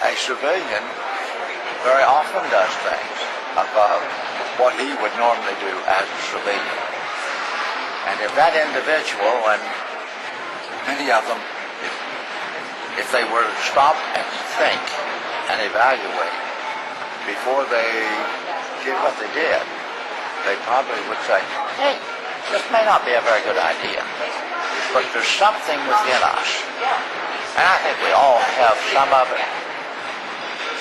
a civilian very often does things above what he would normally do as a civilian. And if that individual, and many of them, if they were to stop and think and evaluate before they did what they did, they probably would say, hey, this may not be a very good idea, but there's something within us. And I think we all have some of it.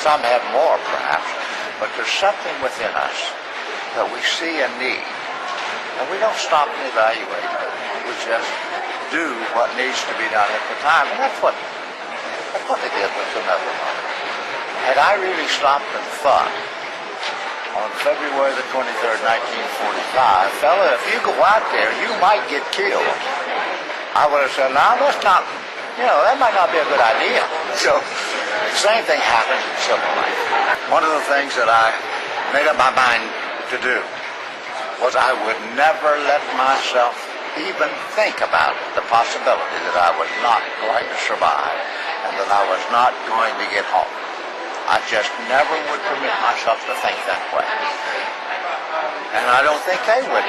Some have more, perhaps, but there's something within us that we see a need. And we don't stop and evaluate it. We just do what needs to be done at the time. And that's what they did with another one. Had I really stopped and thought, on February the 23rd, 1945, fella, if you go out there, you might get killed. I would have said, no, that's not, that might not be a good idea. So, the same thing happens in civil life. One of the things that I made up my mind to do was I would never let myself even think about the possibility that I was not going to survive and that I was not going to get home. I just never would permit myself to think that way. And I don't think they would.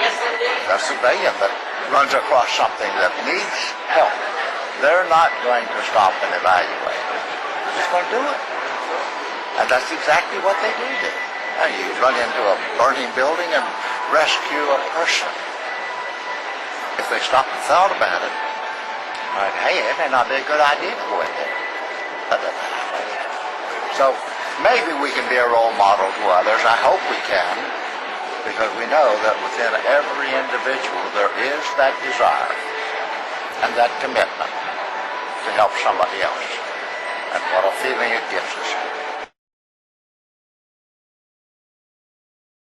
The civilian that runs across something that needs help, they're not going to stop and evaluate. They're just going to do it. And that's exactly what they do. And you run into a burning building and rescue a person. If they stopped and thought about it, like, hey, it may not be a good idea to go in there. So maybe we can be a role model to others. I hope we can, because we know that within every individual there is that desire and that commitment to help somebody else. And what a feeling it gives us.